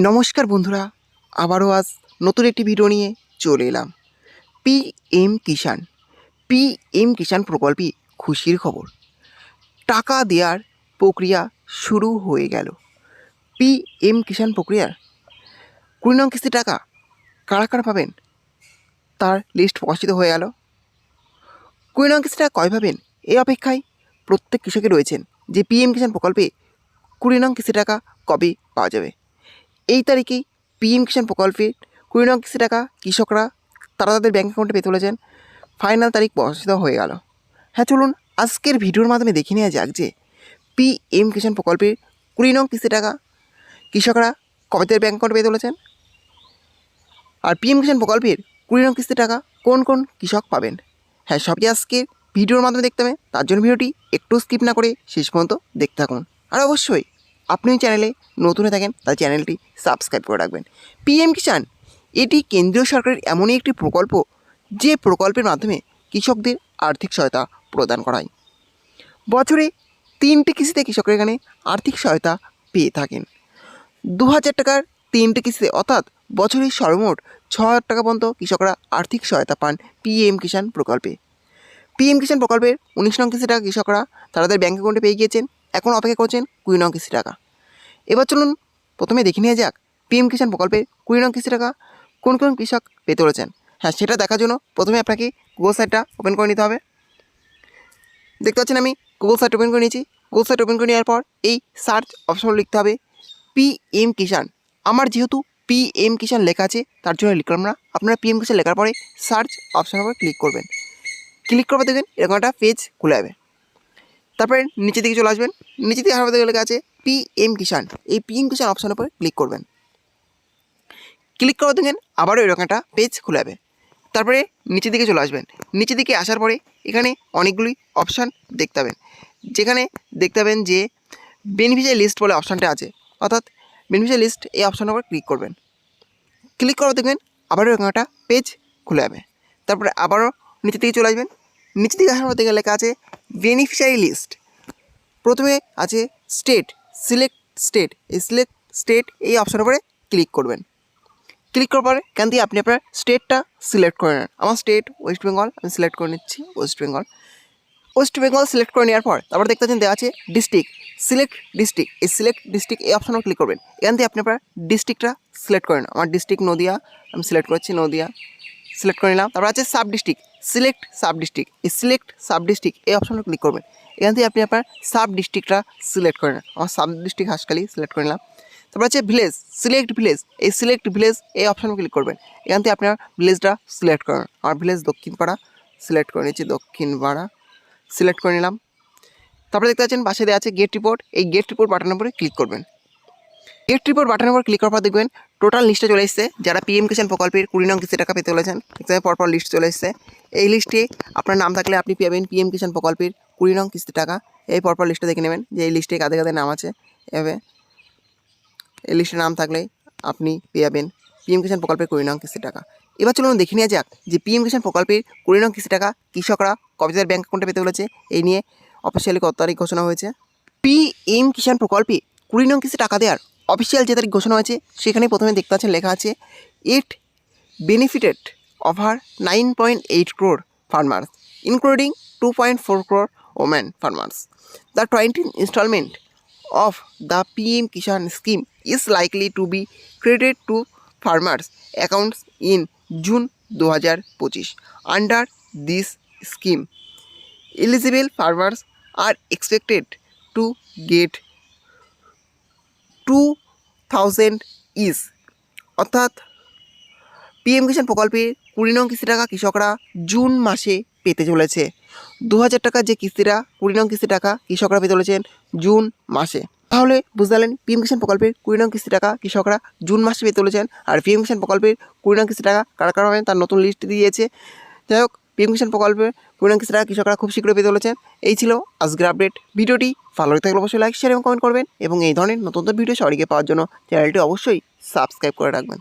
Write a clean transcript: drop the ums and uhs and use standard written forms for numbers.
নমস্কার বন্ধুরা, আবারও আজ নতুন একটি ভিডিও নিয়ে চলে এলাম। পিএম কিষাণ প্রকল্পে খুশির খবর। টাকা দেওয়ার প্রক্রিয়া শুরু হয়ে গেল। পিএম কিষাণ প্রক্রিয়ার 20 নং কিস্তি টাকা কারা কারা পাবেন তার লিস্ট প্রকাশিত হয়ে গেল। 20 নং কিস্তি টাকা কয় পাবেন এই অপেক্ষায় প্রত্যেক কৃষকই রয়েছেন যে পিএম কিষাণ প্রকল্পে 20 নং কিস্তি টাকা কবে পাওয়া যাবে। এই তারিখেই পিএম কিষাণ প্রকল্পে 20 নং কিস্তি টাকা কৃষকরা তারা তাদের ব্যাঙ্ক অ্যাকাউন্টে পেতে চলেছেন। ফাইনাল তারিখ প্রকাশিত হয়ে গেল। হ্যাঁ, চলুন আজকের ভিডিওর মাধ্যমে দেখে নেওয়া যাক যে পিএম কিষাণ প্রকল্পের 20 নং কিস্তি টাকা কৃষকরা কবে তাদের ব্যাঙ্ক অ্যাকাউন্টে পেতে চলেছেন, আর পিএম কিষাণ প্রকল্পের 20 নং কিস্তি টাকা কোন কোন কৃষক পাবেন। হ্যাঁ, সবই আজকের ভিডিওর মাধ্যমে দেখতে হবে। তার জন্য ভিডিওটি একটু স্কিপ না করে শেষ পর্যন্ত দেখতে থাকুন। আর অবশ্যই আপনি চ্যানেলে নতুন হয়ে থাকেন তাহলে চ্যানেলটি সাবস্ক্রাইব করে রাখবেন। পিএম কিষাণ এটি কেন্দ্রীয় সরকারের এমনই একটি প্রকল্প যে প্রকল্পের মাধ্যমে কৃষকদের আর্থিক সহায়তা প্রদান করা হয়। বছরে 3টি কিস্তিতে কৃষকরা এখানে আর্থিক সহায়তা পেয়ে থাকেন। 2000 টাকার 3টে কিস্তিতে, অর্থাৎ বছরে সর্বমোট 6000 টাকা পর্যন্ত কৃষকরা আর্থিক সহায়তা পান পিএম কিষাণ প্রকল্পে। পিএম কিষাণ প্রকল্পের 19 নং কিস্তি টাকা কৃষকরা তাদের ব্যাঙ্ক অ্যাকাউন্টে পেয়ে গিয়েছেন, এখন অপেক্ষা করছেন 20 নং কিস্তি টাকা। এবার চলুন প্রথমে দেখে নেওয়া যাক পিএম কিষাণ প্রকল্পের 20 নং কিস্তি টাকা কোন কোন কৃষক পেতে চলেছেন। হ্যাঁ, সেটা দেখার জন্য প্রথমে আপনাকে গুগল সাইটটা ওপেন করে নিতে হবে। দেখতে পাচ্ছেন আমি গুগল সাইট ওপেন করে নিয়েছি। গুগল সাইট ওপেন করে নেওয়ার পর এই সার্চ অপশন লিখতে হবে পিএম কিষাণ। আমার যেহেতু পিএম কিষাণ লেখা আছে তার জন্য লিখলাম না। আপনারা পিএম কিষাণ লেখার পরে সার্চ অপশনের উপর ক্লিক করবেন। ক্লিক করবে দেখবেন এরকম একটা পেজ খুলে যাবে। তারপরে নিচের দিকে চলে আসবেন। নিচের দিকে আমাদের লেখা আছে পিএম কিষাণ। এই পিএম কিষাণ অপশনের উপর ক্লিক করবেন। ক্লিক করে দেখেন আবারও এরকম একটা পেজ খুলে যাবে। তারপরে নিচের দিকে চলে আসবেন। নিচের দিকে আসার পরে এখানে অনেকগুলি অপশান দেখতে পাবেন, যেখানে দেখতে পাবেন যে বেনিফিশিয়ারি লিস্ট বলে অপশানটা আছে, অর্থাৎ বেনিফিশিয়ারি লিস্ট এই অপশানের উপর ক্লিক করবেন। ক্লিক করে দেখবেন আবারও এরকম একটা পেজ খুলে যাবে। তারপরে আবারও নিচের দিকে চলে আসবেন। নিচের দিকে আসার পর দেখে লেখা আছে বেনিফিশিয়ারি লিস্ট। প্রথমে আছে স্টেট, সিলেক্ট স্টেট। এই সিলেক্ট স্টেট এই অপশানের উপরে ক্লিক করবেন। ক্লিক করার পরে এখান থেকে আপনি আপনার স্টেটটা সিলেক্ট করে নেন। আমার স্টেট ওয়েস্ট বেঙ্গল, আমি সিলেক্ট করে নিচ্ছি West Bengal. West Bengal select করে নেওয়ার পর তারপর দেখতে পাচ্ছেন দেওয়া আছে ডিস্ট্রিক্ট, সিলেক্ট ডিস্ট্রিক্ট। এই সিলেক্ট ডিস্ট্রিক্ট এই অপশানে ক্লিক করবেন। এখান থেকে আপনি আপনার ডিস্ট্রিক্টটা সিলেক্ট করেন। আমার ডিস্ট্রিক্ট নদিয়া, আমি সিলেক্ট করছি নদিয়া, সিলেক্ট করে নিলাম। তারপর আছে sub district, select sub district. এই সিলেক্ট সাব ডিস্ট্রিক্ট এই অপশানে ক্লিক করবেন। এখান থেকে আপনি আপনার সাব ডিস্ট্রিক্টটা সিলেক্ট করে নেন। আমার সাব ডিস্ট্রিক্ট হাসখালি সিলেক্ট করে নিলাম। তারপর আছে ভিলেজ, সিলেক্ট ভিলেজ। এই সিলেক্ট ভিলেজ এই অপশানে ক্লিক করবেন। এখান থেকে আপনার ভিলেজটা সিলেক্ট করেন। আমার ভিলেজ দক্ষিণপাড়া, সিলেক্ট করে নিচ্ছি দক্ষিণপাড়া, সিলেক্ট করে নিলাম। তারপরে দেখতে পাচ্ছেন পাশে দেওয়া আছে গেট রিপোর্ট। এই গেট রিপোর্ট বাটনের উপরে ক্লিক করবেন। গেট রিপোর্ট বাটনের উপর ক্লিক করার পর দেখবেন টোটাল লিস্টে চলে এসেছে যারা পিএম কিষাণ প্রকল্পের 20 নং কিস্তি টাকা পেতে চলেছেন। এখানে পরপর লিস্ট চলে এসেছে। এই লিস্টে আপনার নাম থাকলে আপনি পাবেন পিএম কিষাণ প্রকল্পের 20 নং কিস্তি টাকা। এই পরপর লিস্টে দেখে নেবেন যে এই লিস্টে কাদের কাদের নাম আছে। এভাবে এই লিস্টে নাম থাকলে আপনি পেয়ে যাবেন পিএম কিষাণ প্রকল্পের 20 নং কিস্তি টাকা। এবার চলুন দেখে নেওয়া যাক যে পিএম কিষাণ প্রকল্পের 20 নং কিস্তি টাকা কৃষকরা কবে তাদের ব্যাঙ্ক অ্যাকাউন্টে পেতে চলেছে, এই নিয়ে অফিসিয়ালি কত তারিখ ঘোষণা হয়েছে। পিএম কিষাণ প্রকল্পে 20 নং কিস্তি টাকা দেওয়ার অফিসিয়াল যে তারিখ ঘোষণা হয়েছে সেখানে প্রথমে দেখতে পাচ্ছেন লেখা আছে ইট benefited over 9.8 crore farmers including 2.4 crore women farmers. The 20th installment of the PM Kishan scheme is likely to be credited to farmers accounts in June 2025. Under this scheme, eligible farmers are expected to get 2000 ইস, অর্থাৎ PM কিষাণ প্রকল্পে 20 নং কিস্তি টাকা কৃষকরা June মাসে পেতে চলেছে। 2000 টাকার যে কিস্তিটা 20 নং কিস্তি টাকা কৃষকরা পেতে চলেছেন জুন মাসে। তাহলে বুঝতে পারলেন পিএম কিষাণ প্রকল্পের 20 নং কিস্তি টাকা কৃষকরা জুন মাসে পেতে চলেছেন। আর পিএম কিষাণ প্রকল্পের 20 নং কিস্তি টাকা কারা কারা পাবেন তার নতুন লিস্ট দিয়েছে। যাই হোক, পিএম কিষাণ প্রকল্পের 20 নং কিস্তি টাকা কৃষকরা খুব শীঘ্রই পেতে চলেছেন। এই ছিল আজকের আপডেট। ভিডিওটি ভালো লাগে থাকলে অবশ্যই লাইক শেয়ার এবং কমেন্ট করবেন এবং এই ধরনের নতুন ভিডিও সবাইকে পাওয়ার জন্য চ্যানেলটি অবশ্যই সাবস্ক্রাইব করে রাখবেন।